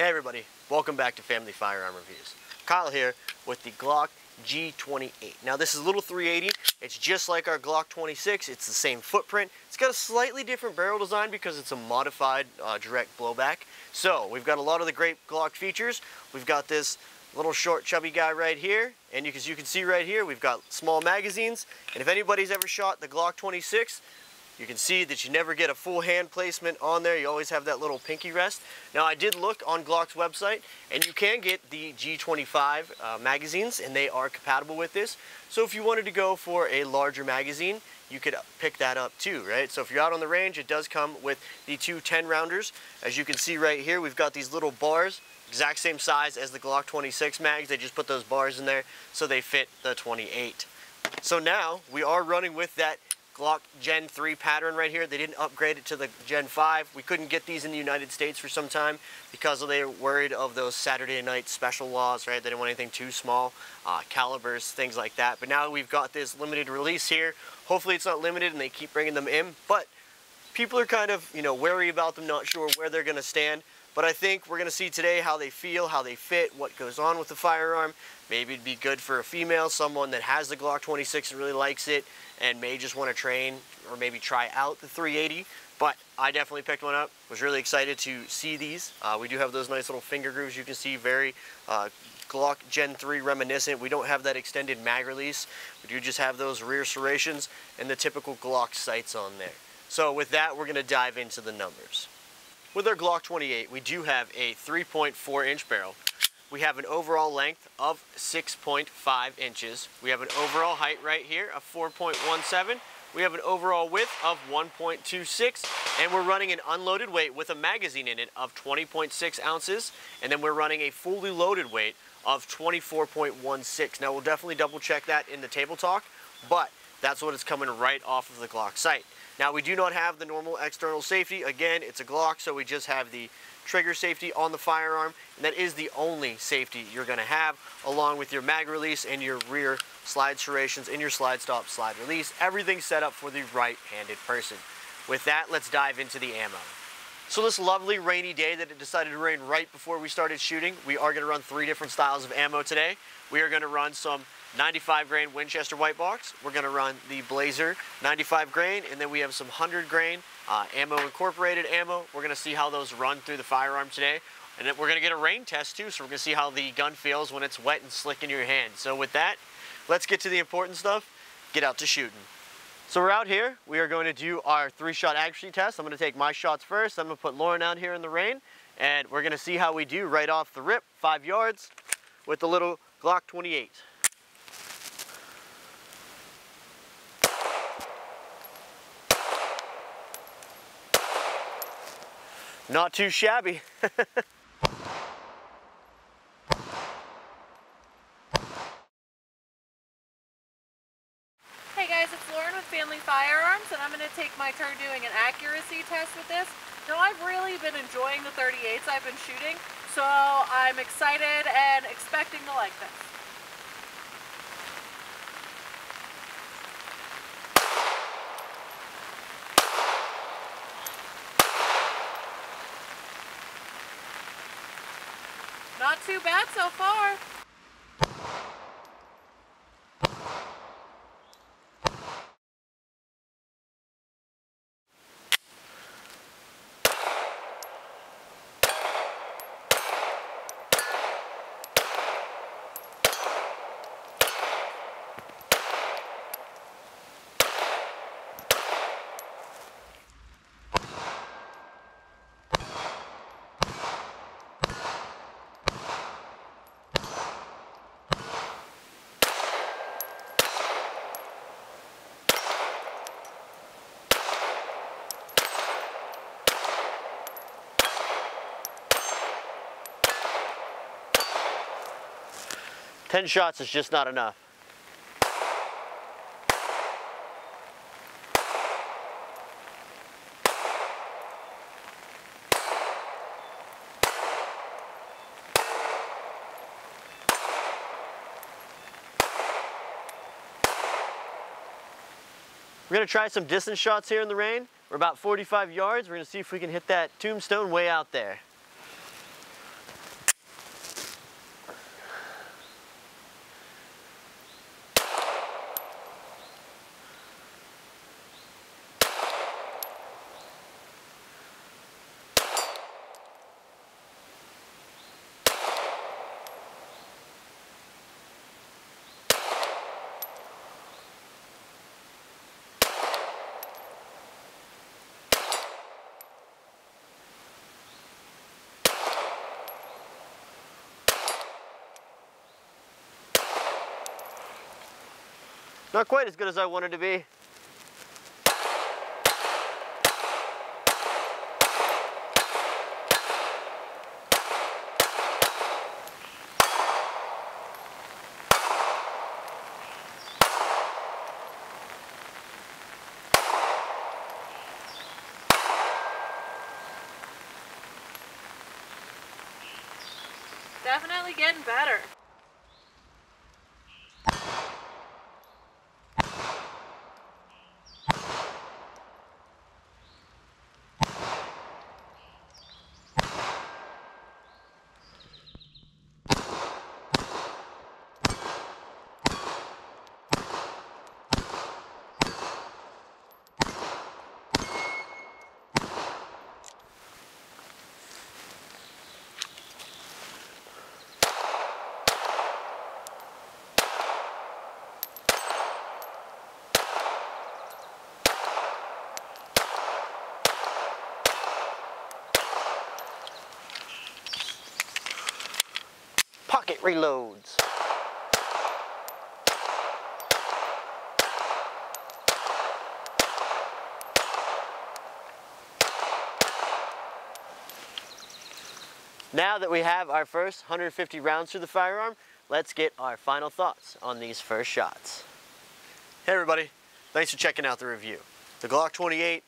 Hey everybody, welcome back to Family Firearm Reviews. Kyle here with the Glock G28. Now this is a little 380. It's just like our Glock 26. It's the same footprint. It's got a slightly different barrel design because it's a modified direct blowback. So we've got a lot of the great Glock features. We've got this little short chubby guy right here, and as you can see right here, we've got small magazines. And if anybody's ever shot the Glock 26, you can see that you never get a full hand placement on there. You always have that little pinky rest. Now I did look on Glock's website, and you can get the G25 magazines, and they are compatible with this. So if you wanted to go for a larger magazine, you could pick that up too, right? So if you're out on the range, it does come with the two 10-rounders. As you can see right here, we've got these little bars, exact same size as the Glock 26 mags. They just put those bars in there so they fit the 28. So now we are running with that Glock Gen 3 pattern right here. They didn't upgrade it to the Gen 5. We couldn't get these in the United States for some time because they were worried of those Saturday night special laws, right? They didn't want anything too small, calibers, things like that. But now we've got this limited release here. Hopefully it's not limited and they keep bringing them in, but people are kind of, wary about them, not sure where they're gonna stand. But I think we're gonna see today how they feel, how they fit, what goes on with the firearm. Maybe it'd be good for a female, someone that has the Glock 26 and really likes it and may just want to train or maybe try out the 380. But I definitely picked one up. Was really excited to see these. We do have those nice little finger grooves. You can see very Glock Gen 3 reminiscent. We don't have that extended mag release. We do just have those rear serrations and the typical Glock sights on there. So with that, we're going to dive into the numbers. With our Glock 28, we do have a 3.4-inch barrel. We have an overall length of 6.5 inches. We have an overall height right here of 4.17. We have an overall width of 1.26, and we're running an unloaded weight with a magazine in it of 20.6 ounces, and then we're running a fully loaded weight of 24.16. Now we'll definitely double check that in the table talk, but that's what it's coming right off of the Glock sight. Now we do not have the normal external safety. Again, it's a Glock, so we just have the trigger safety on the firearm, and that is the only safety you're going to have, along with your mag release and your rear slide serrations and your slide stop, slide release. Everything set up for the right-handed person. With that, let's dive into the ammo. So this lovely rainy day that it decided to rain right before we started shooting, we are going to run 3 different styles of ammo today. We are going to run some 95 grain Winchester white box. We're going to run the Blazer 95 grain, and then we have some 100 grain ammo incorporated ammo. We're going to see how those run through the firearm today, and then we're going to get a rain test too, so we're going to see how the gun feels when it's wet and slick in your hand. So with that, let's get to the important stuff. Get out to shooting. So we're out here. We are going to do our 3-shot accuracy test. I'm going to take my shots first. I'm going to put Lauren out here in the rain, and we're going to see how we do right off the rip, 5 yards, with the little Glock 28. Not too shabby. Hey guys, it's Lauren with Family Firearms, and I'm going to take my turn doing an accuracy test with this. Now I've really been enjoying the 38s I've been shooting, so I'm excited and expecting to like this. Not too bad so far. Ten shots is just not enough. We're going to try some distance shots here in the rain. We're about 45 yards. We're going to see if we can hit that tombstone way out there. Not quite as good as I wanted to be. Definitely getting better. Pocket reloads. Now that we have our first 150 rounds through the firearm, let's get our final thoughts on these first shots. Hey everybody, thanks for checking out the review. The Glock 28,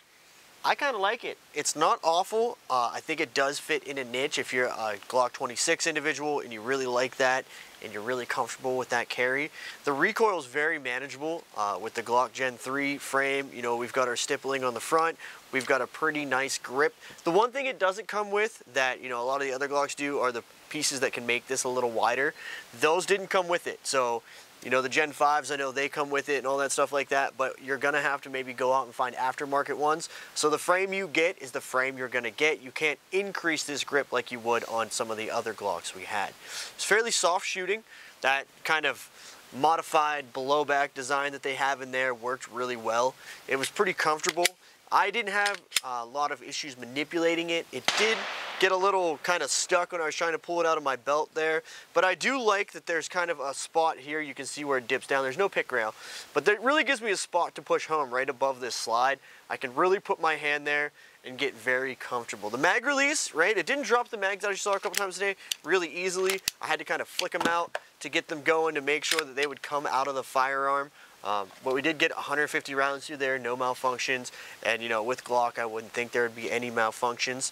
I kind of like it. It's not awful. I think it does fit in a niche if you're a Glock 26 individual and you really like that and you're really comfortable with that carry. The recoil is very manageable with the Glock Gen 3 frame. You know, we've got our stippling on the front. We've got a pretty nice grip. The one thing it doesn't come with that, you know, a lot of the other Glocks do are the pieces that can make this a little wider. Those didn't come with it. So, you know, the Gen 5s, I know they come with it and all that stuff like that, but you're gonna have to maybe go out and find aftermarket ones. So the frame you get is the frame you're gonna get. You can't increase this grip like you would on some of the other Glocks we had. It's fairly soft shooting. That kind of modified below back design that they have in there worked really well. It was pretty comfortable. I didn't have a lot of issues manipulating it. It did get a little kind of stuck when I was trying to pull it out of my belt there, but I do like that there's kind of a spot here. You can see where it dips down. There's no pick rail, but that really gives me a spot to push home right above this slide. I can really put my hand there and get very comfortable. The mag release, right? It didn't drop the mags that I saw a couple times today really easily. I had to kind of flick them out to get them going to make sure that they would come out of the firearm. But we did get 150 rounds through there, no malfunctions, and you know, with Glock I wouldn't think there would be any malfunctions.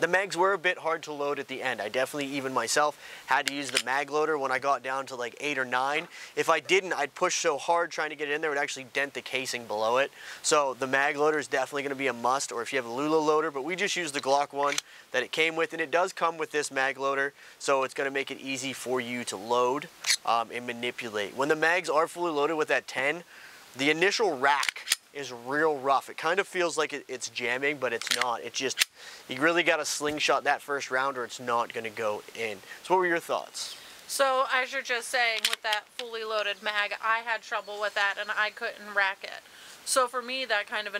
The mags were a bit hard to load at the end. I definitely, even myself, had to use the mag loader when I got down to like 8 or 9. If I didn't, I'd push so hard trying to get it in there, it would actually dent the casing below it. So the mag loader is definitely going to be a must, or if you have a Lula loader, but we just used the Glock one that it came with, and it does come with this mag loader, so it's going to make it easy for you to load and manipulate. When the mags are fully loaded with that 10, the initial rack is real rough. It kind of feels like it's jamming, but it's not. It just, you really got to slingshot that first round or it's not going to go in. So what were your thoughts? So as you're just saying, with that fully loaded mag, I had trouble with that and I couldn't rack it. So for me, that kind of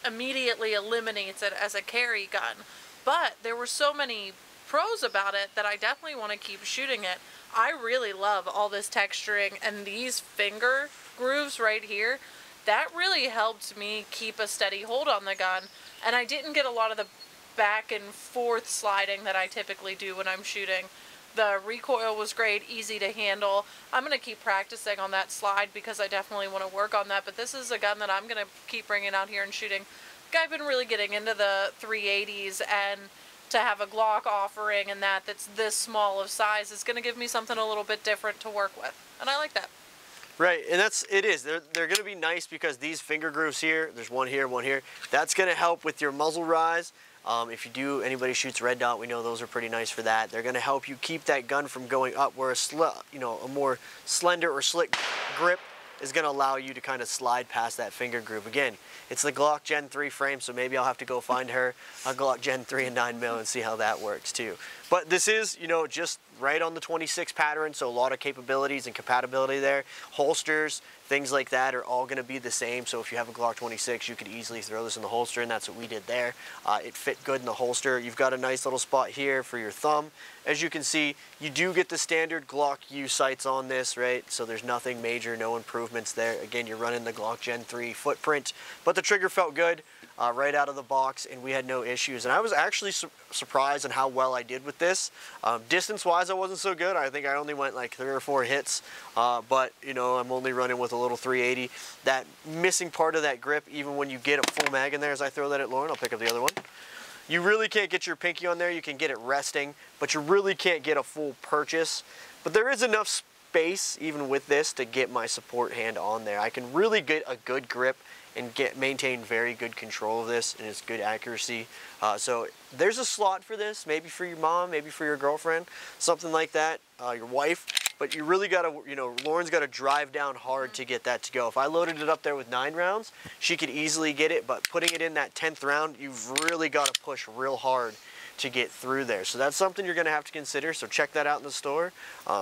immediately eliminates it as a carry gun. But there were so many pros about it that I definitely want to keep shooting it. I really love all this texturing and these finger grooves right here. That really helped me keep a steady hold on the gun, and I didn't get a lot of the back and forth sliding that I typically do when I'm shooting. The recoil was great, easy to handle. I'm going to keep practicing on that slide because I definitely want to work on that, but this is a gun that I'm going to keep bringing out here and shooting. I've been really getting into the 380s, and to have a Glock offering and that's this small of size is going to give me something a little bit different to work with, and I like that. Right, and it is. They're going to be nice because these finger grooves here, there's one here, that's going to help with your muzzle rise. If you do, anybody shoots red dot, we know those are pretty nice for that. They're going to help you keep that gun from going up, where a more slender or slick grip is going to allow you to kind of slide past that finger groove. Again, it's the Glock Gen 3 frame, so maybe I'll have to go find her a Glock Gen 3 and 9mm and see how that works too. But this is, you know, just right on the 26 pattern, so a lot of capabilities and compatibility there. Holsters, things like that are all going to be the same. So if you have a Glock 26, you could easily throw this in the holster, and that's what we did there. It fit good in the holster. You've got a nice little spot here for your thumb. As you can see, you do get the standard Glock U sights on this, right? So there's nothing major, no improvements there. Again, you're running the Glock Gen 3 footprint, but the trigger felt good right out of the box, and we had no issues. And I was actually surprised on how well I did with this. Distance-wise, I wasn't so good. I think I only went like 3 or 4 hits, but you know, I'm only running with a little 380. That missing part of that grip, even when you get a full mag in there, as I throw that at Lauren, I'll pick up the other one. You really can't get your pinky on there. You can get it resting, but you really can't get a full purchase. But there is enough space, even with this, to get my support hand on there. I can really get a good grip and maintain very good control of this, and it's good accuracy. So there's a slot for this, maybe for your mom, maybe for your girlfriend, something like that, your wife. But you really gotta, you know, Lauren's gotta drive down hard to get that to go. If I loaded it up there with 9 rounds, she could easily get it, but putting it in that 10th round, you've really gotta push real hard to get through there. So that's something you're gonna have to consider. So check that out in the store.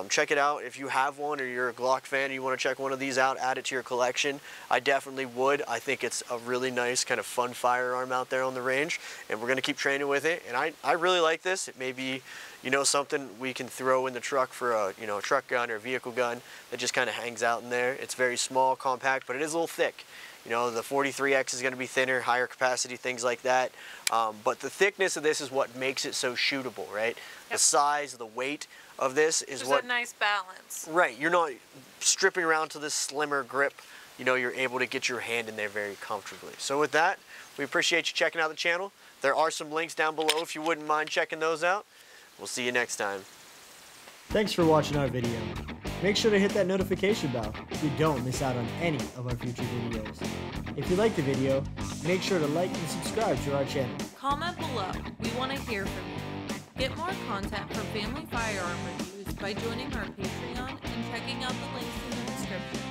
Check it out if you have one, or you're a Glock fan and you wanna check one of these out, add it to your collection. I definitely would. I think it's a really nice kind of fun firearm out there on the range, and we're gonna keep training with it. And I really like this. It may be, you know, something we can throw in the truck for a, you know, truck gun or vehicle gun that just kind of hangs out in there. It's very small, compact, but it is a little thick. You know, the 43X is going to be thinner, higher capacity, things like that. But the thickness of this is what makes it so shootable, right? Yep. The size, the weight of this is There's what... a nice balance. Right. You're not stripping around to this slimmer grip. You know, you're able to get your hand in there very comfortably. So with that, we appreciate you checking out the channel. There are some links down below if you wouldn't mind checking those out. We'll see you next time. Thanks for watching our video. Make sure to hit that notification bell so you don't miss out on any of our future videos. If you like the video, make sure to like and subscribe to our channel. Comment below. We want to hear from you. Get more content from family firearm reviews by joining our Patreon and checking out the links in the description.